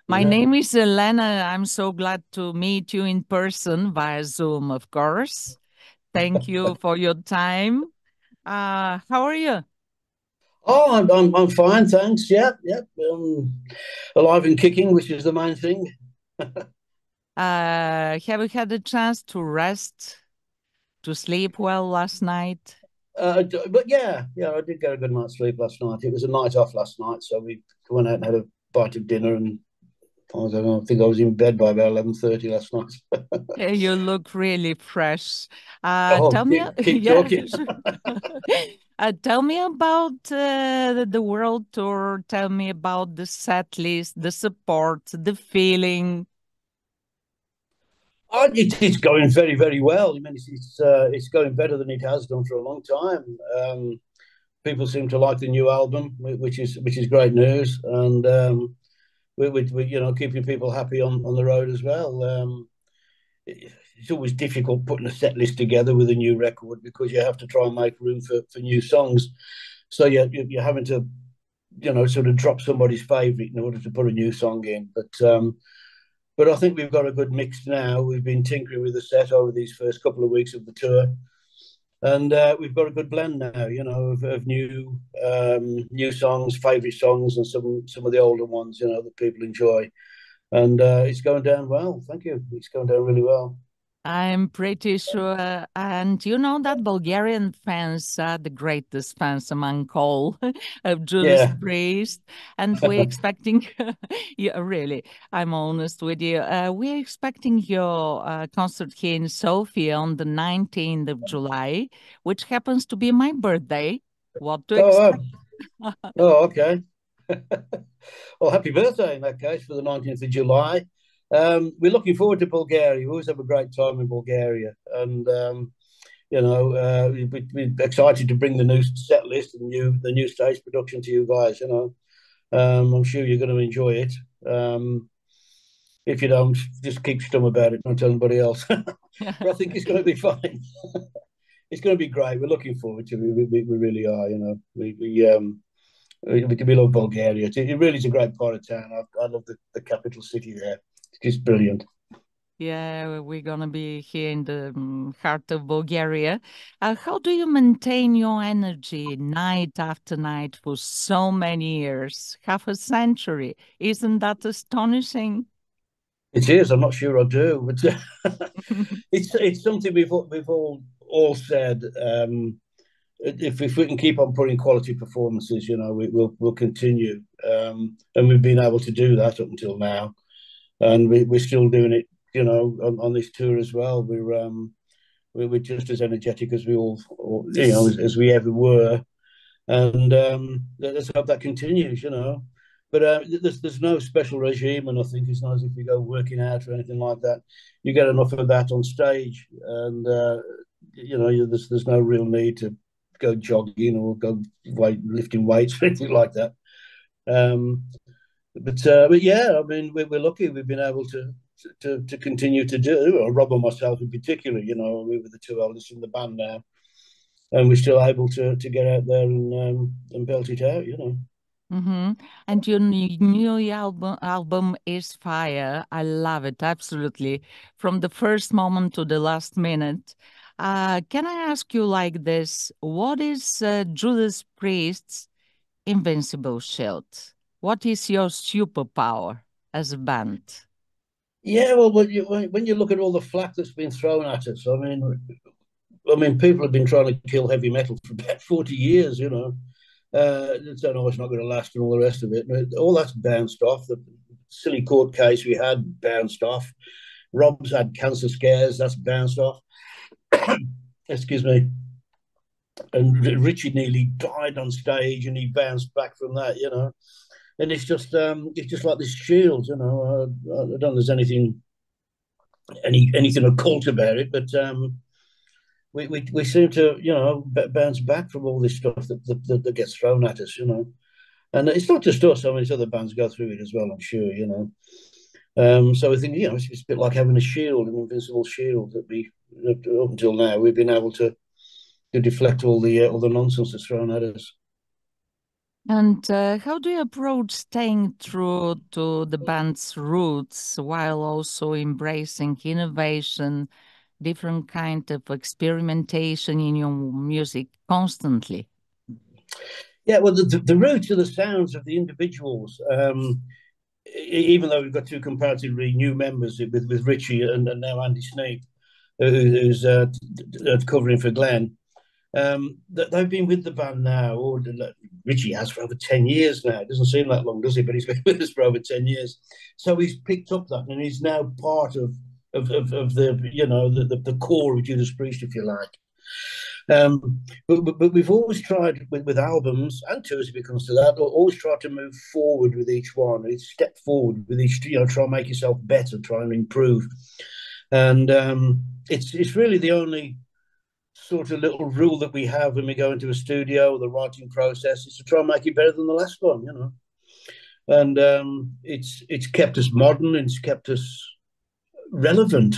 My name is Elena. I'm so glad to meet you in person via Zoom, of course. Thank you for your time. How are you? Oh, I'm fine, thanks. Yep, yep. Alive and kicking, which is the main thing. Have you had a chance to rest, to sleep well last night? But yeah, I did get a good night's sleep last night. It was a night off last night, so we went out and had a bite of dinner, and I don't know, I think I was in bed by about 11:30 last night. You look really fresh. Oh, Tell me, keep yeah, talking. sure. Tell me about the world tour. Tell me about the set list, the support, the feeling. It's going very, very well. I mean, it's going better than it has done for a long time. People seem to like the new album, which is great news, and we keeping people happy on the road as well. It's always difficult putting a set list together with a new record because you have to try and make room for new songs. So you're having to sort of drop somebody's favourite in order to put a new song in. But I think we've got a good mix now. We've been tinkering with the set over these first couple of weeks of the tour, and we've got a good blend now, of new songs, favourite songs, and some of the older ones, that people enjoy. And it's going down well. Thank you. It's going down really well. I'm pretty sure. And you know that Bulgarian fans are the greatest fans among all of Judas Yeah. Priest. And we're expecting, yeah, really, I'm honest with you. We're expecting your concert here in Sofia on the 19th of July, which happens to be my birthday. What to Oh, expect? okay. Well, happy birthday in that case for the 19th of July. We're looking forward to Bulgaria. We always have a great time in Bulgaria. And, we're excited to bring the new set list and the new stage production to you guys. I'm sure you're going to enjoy it. If you don't, just keep stum about it. Don't tell anybody else. But I think it's going to be fine. It's going to be great. We're looking forward to it. We really are. We love Bulgaria. It really is a great part of town. I love the capital city there. It's just brilliant. Yeah, we're gonna be here in the heart of Bulgaria. How do you maintain your energy night after night for so many years, half a century? Isn't that astonishing? It is. I'm not sure I do, but it's something we've all said. If we can keep on putting quality performances, we'll continue, and we've been able to do that up until now, and we're still doing it, on this tour as well. We're just as energetic as we all as we ever were, and let's hope that continues. But there's no special regime, and I think it's not as if you go working out or anything like that. You get enough of that on stage, and there's no real need to go jogging or go lifting weights or anything like that. Um, but yeah, I mean, we're lucky we've been able to continue to do. Or Rob and myself in particular, we were the two eldest in the band now, and we're still able to get out there and belt it out. Mm-hmm. And your new album is fire. I love it, absolutely. From the first moment to the last minute. Can I ask you like this? What is Judas Priest's invincible shield? What is your superpower as a band? Yeah, well, when you look at all the flack that's been thrown at us, I mean, people have been trying to kill heavy metal for about 40 years. Don't know it's not going to last and all the rest of it. All that's bounced off. The silly court case we had bounced off. Rob's had cancer scares. That's bounced off. Excuse me. And Richie nearly died on stage, and he bounced back from that. And it's just like this shield. I don't know if there's anything occult about it, but we seem to bounce back from all this stuff that gets thrown at us. And it's not just us. I mean, other bands go through it as well, I'm sure. So I think it's a bit like having a shield, an invincible shield that up until now we've been able to deflect all the nonsense that's thrown at us. And how do you approach staying true to the band's roots while also embracing innovation, different kind of experimentation in your music constantly? Yeah, well, the roots are the sounds of the individuals. Even though we've got two comparatively new members with Richie and now Andy Sneap, who's covering for Glenn. They've been with the band now, or Richie has for over 10 years now. It doesn't seem that long, does it? But he's been with us for over 10 years. So he's picked up that, and he's now part of the, you know, the core of Judas Priest, if you like. But we've always tried with albums and tours, if it comes to that, always try to move forward with each one. It's step forward with each, you know, try and make yourself better, try and improve. And it's really the only sort of little rule that we have when we go into a studio, the writing process, is to try and make it better than the last one, you know. And it's kept us modern, it's kept us relevant.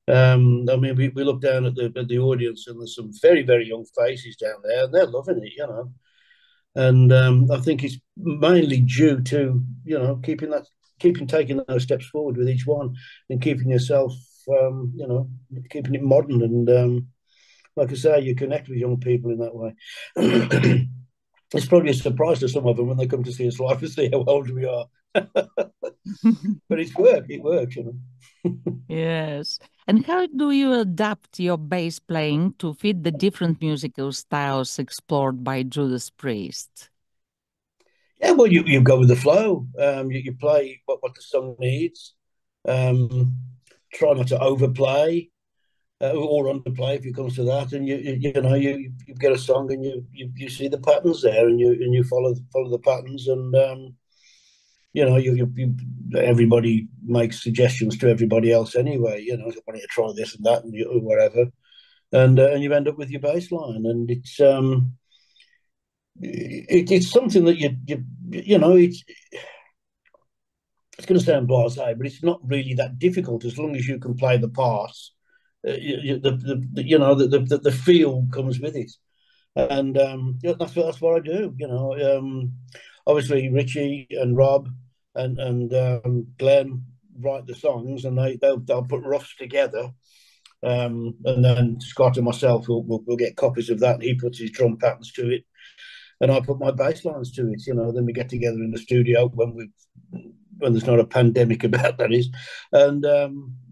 I mean, we look down at the audience, and there's some very, very young faces down there, and they're loving it, you know. And I think it's mainly due to, you know, taking those steps forward with each one, and keeping yourself, you know, keeping it modern. And like I say, you connect with young people in that way. It's probably a surprise to some of them when they come to see us live to see how old we are. But it works, you know. Yes. And how do you adapt your bass playing to fit the different musical styles explored by Judas Priest? Yeah, well, you go with the flow. You play what the song needs. Try not to overplay or underplay if it comes to that. And you know you get a song, and you see the patterns there, and you follow the patterns. And you know everybody makes suggestions to everybody else anyway. You know, why don't you try this and that and whatever, and you end up with your bass line. And it's something that you know it's going to sound blasé, but it's not really that difficult as long as you can play the parts. You know the feel comes with it, and yeah, that's what I do. You know, obviously Richie and Rob and Glenn write the songs, and they'll put roughs together. And then Scott and myself will get copies of that, and he puts his drum patterns to it, and I put my bass lines to it. You know, then we get together in the studio when there's not a pandemic about, that is, and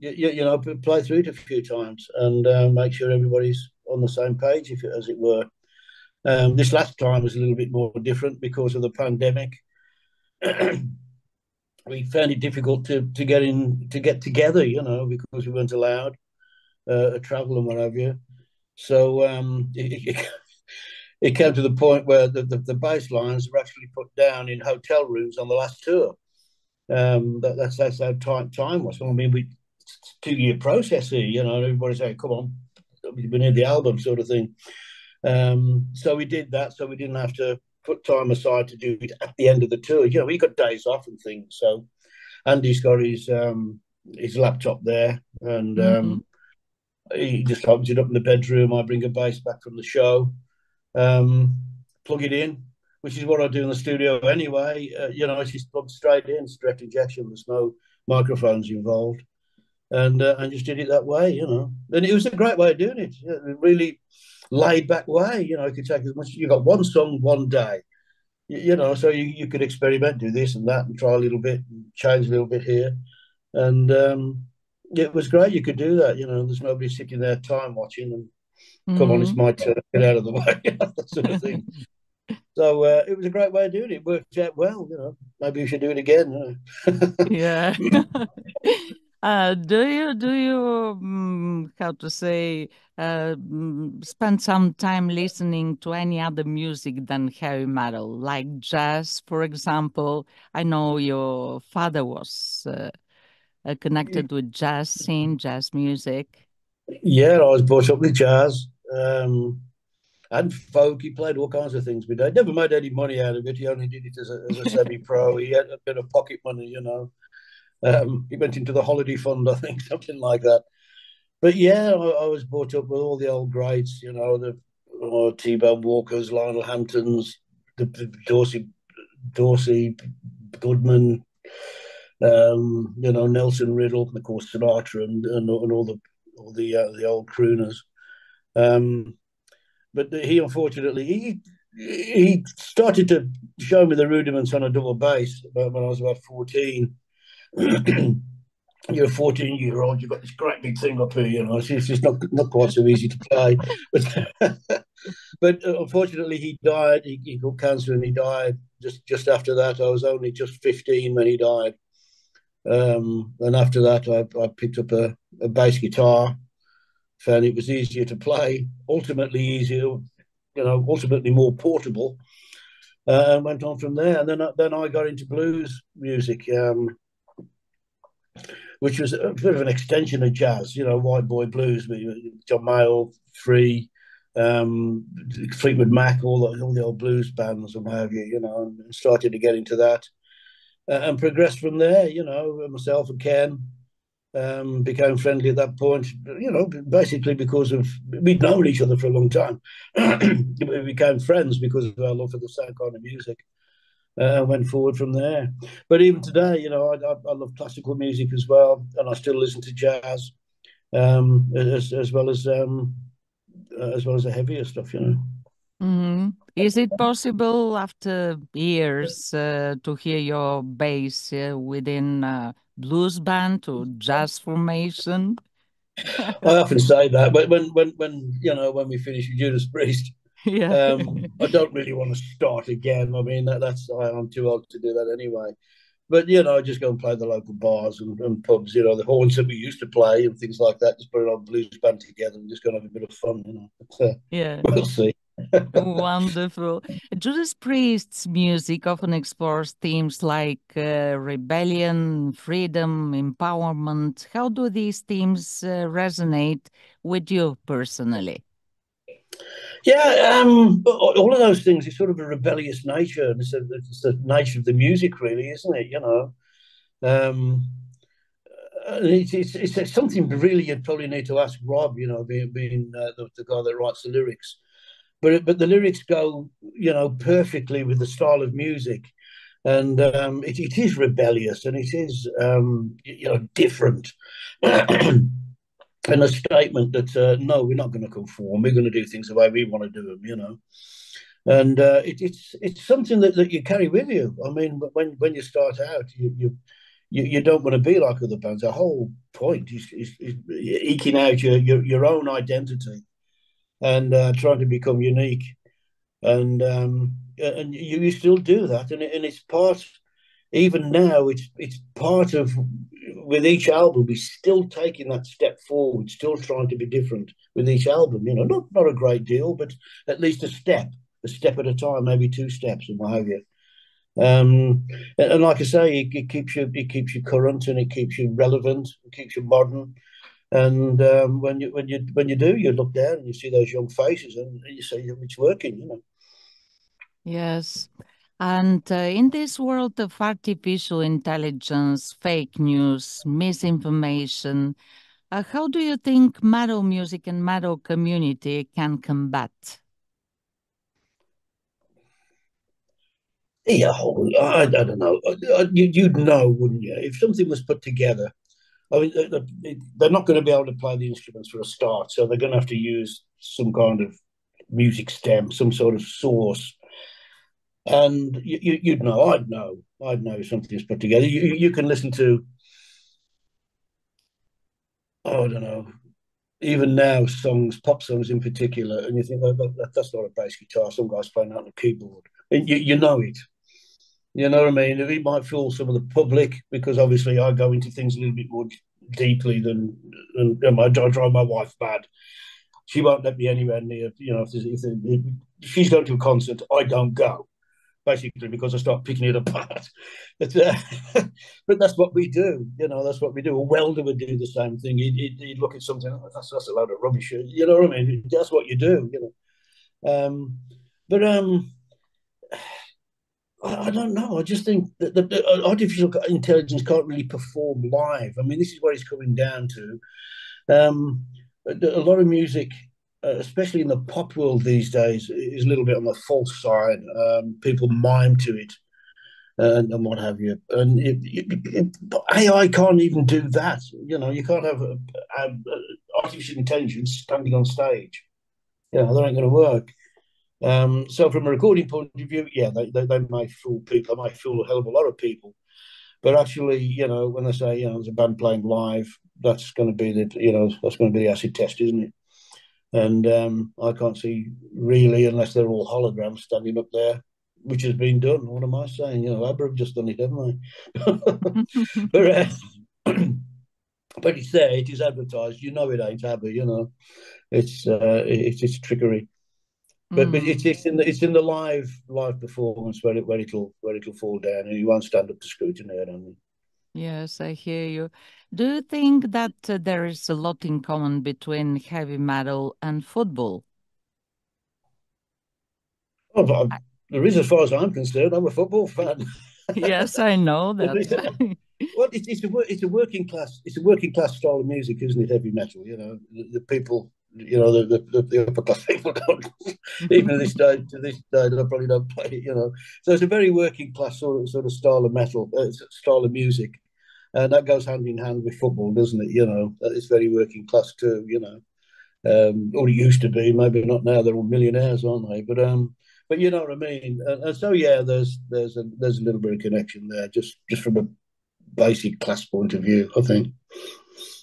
you know, play through it a few times and make sure everybody's on the same page, as it were. This last time was a little bit more different because of the pandemic. We found it difficult to get together, you know, because we weren't allowed travel and what have you. So it came to the point where the bass lines were actually put down in hotel rooms on the last tour. That's how time was. I mean, it's a 2-year process here, you know. Everybody saying, "Come on, we need the album," sort of thing. So we did that, so we didn't have to put time aside to do it at the end of the tour. You know, we got days off and things. So Andy's got his laptop there, and he just opens it up in the bedroom. I bring a bass back from the show, plug it in, which is what I do in the studio anyway. You know, it's just plugged straight in, it's direct injection. There's no microphones involved, and just did it that way, you know. And it was a great way of doing it. A really laid back way, you know. You could take as much. You got one song, one day, you know, so you could experiment, do this and that, and try a little bit, and change a little bit here, and it was great. You could do that, you know. There's nobody sitting there time watching and come on, it's my turn, get out of the way, that sort of thing. So it was a great way of doing it. It worked out well, you know. Maybe we should do it again. Yeah. Do you how to say spend some time listening to any other music than heavy metal, like jazz, for example? I know your father was connected with jazz scene, jazz music. Yeah, I was brought up with jazz and folk. He played all kinds of things. But I never made any money out of it. He only did it as a semi-pro. He had a bit of pocket money, you know. He went into the holiday fund, I think, something like that. But yeah, I was brought up with all the old greats, you know, the T-Bone Walkers, Lionel Hamptons, Dorsey, Goodman, Nelson Riddle, and of course Sinatra, and all the old crooners. But he unfortunately he started to show me the rudiments on a double bass when I was about 14. You're a 14-year-old, you've got this great big thing up here, it's just not quite so easy to play. But unfortunately, he died. He got cancer and he died just after that. I was only just 15 when he died. And after that, I picked up a bass guitar, found it was easier to play, ultimately easier, ultimately more portable, and went on from there. And then I got into blues music, which was a bit of an extension of jazz, white boy blues, John Mayall, Free, Fleetwood Mac, all the old blues bands and what have you, and started to get into that, and progressed from there. Myself and Ken became friendly at that point, basically because we'd known each other for a long time. We became friends because of our love for the same kind of music. Went forward from there. But even today, I love classical music as well, and I still listen to jazz, as well as the heavier stuff. Mm-hmm. Is it possible after years to hear your bass within blues band or jazz formation? I often say that, but when we finish with Judas Priest, Yeah. I don't really want to start again. I mean, I'm too old to do that anyway. But I just go and play the local bars and pubs. The haunts that we used to play and things like that. Just put it on blues band together and just go and have a bit of fun. Yeah. We'll see. Wonderful. Judas Priest's music often explores themes like rebellion, freedom, empowerment. How do these themes resonate with you personally? Yeah, all of those things is sort of a rebellious nature, and it's the nature of the music, really, isn't it? It's something really you'd probably need to ask Rob. Being the guy that writes the lyrics, but the lyrics go perfectly with the style of music, and it is rebellious and it is different. And a statement that no, we're not going to conform. We're going to do things the way we want to do them, And it's something that you carry with you. I mean, when you start out, you don't want to be like other bands. The whole point is eking out your own identity and trying to become unique. And you still do that, and it's part. Even now, it's part of. With each album, we're still taking that step forward, still trying to be different with each album. Not a great deal, but at least a step at a time, maybe 2 steps, and what have you. And like I say, it keeps you current, and it keeps you relevant, it keeps you modern. And when you do, you look down and you see those young faces, and you say it's working. Yes. And in this world of artificial intelligence, fake news, misinformation, how do you think metal music and metal community can combat? Yeah, I don't know. You'd know, wouldn't you? If something was put together, I mean, they're not going to be able to play the instruments for a start, so they're going to have to use some kind of music stem, some sort of source. And you'd know, I'd know if something's put together. You can listen to, I don't know, even now pop songs in particular, and you think, that's not a bass guitar. Some guy's playing out on a keyboard, and you know it. You know what I mean? It might fool some of the public because obviously I go into things a little bit more deeply than I drive my wife mad. She won't let me anywhere near. If she's going to a concert, I don't go. Basically, because I start picking it apart. But that's what we do. That's what we do. A welder would do the same thing. He'd look at something. That's a load of rubbish. You know what I mean? That's what you do. But I don't know. I just think that the artificial intelligence can't really perform live. I mean, this is what it's coming down to. A lot of music especially in the pop world these days, is a little bit on the false side. People mime to it and what have you. And AI can't even do that. You know, you can't have artificial intelligence standing on stage. You know, that ain't going to work. So from a recording point of view, yeah, they might fool people. They might fool a hell of a lot of people. But actually, you know, when they say, you know, there's a band playing live, that's going to be that's going to be the acid test, isn't it? And I can't see really, unless they're all holograms standing up there, which has been done. What am I saying? You know, ABBA have just done it, haven't they? But it's there. It is advertised. You know, it ain't ABBA. You know, it's trickery. But it's in the live performance where it'll fall down, and you won't stand up to scrutiny, I don't think. Yes, I hear you. Do you think that there is a lot in common between heavy metal and football? Oh, there is, as far as I'm concerned. I'm a football fan. Yes, I know that. Well, it's a working class style of music, isn't it? Heavy metal, you know, the people, you know, the upper class people don't, even to this day, they probably don't play it, you know. So it's a very working class sort of style of metal, style of music, and that goes hand in hand with football, doesn't it? You know, it's very working class too, you know. Or it used to be, maybe not now. They're all millionaires, aren't they? But you know what I mean. And so yeah, there's a little bit of connection there, just from a basic class point of view, I think.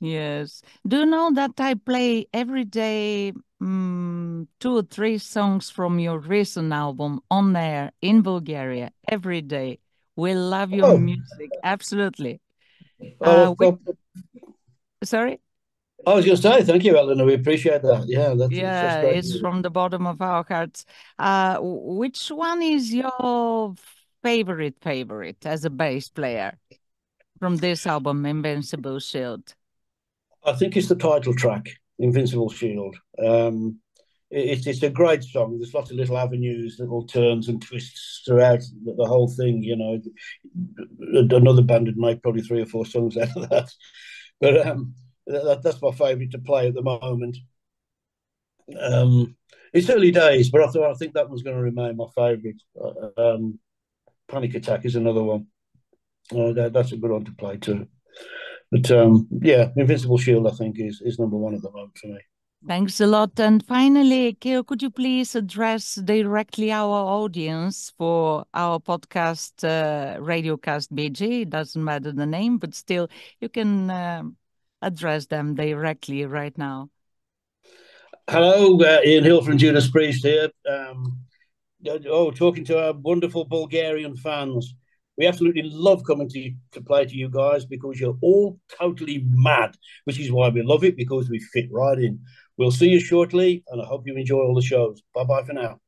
Yes. Do you know that I play every day 2 or 3 songs from your recent album on air in Bulgaria every day? We love your music, absolutely. Sorry? I was going to say, thank you, Elena. We appreciate that. Yeah, that's great. It's from the bottom of our hearts. Which one is your favorite as a bass player from this album, Invincible Shield? I think it's the title track, Invincible Shield. It's a great song. There's lots of little avenues, little turns and twists throughout the whole thing. You know, another band would make probably 3 or 4 songs out of that. But that's my favourite to play at the moment. It's early days, but I think that one's going to remain my favourite. Panic Attack is another one. That's a good one to play too. But yeah, Invincible Shield, I think, is number 1 at the moment for me. Thanks a lot. And finally, Keo, could you please address directly our audience for our podcast, Radiocast BG? It doesn't matter the name, but still, you can address them directly right now. Hello, Yън Hil from Judas Priest here. Talking to our wonderful Bulgarian fans. We absolutely love coming to play to you guys because you're all totally mad, which is why we love it, because we fit right in. We'll see you shortly, and I hope you enjoy all the shows. Bye-bye for now.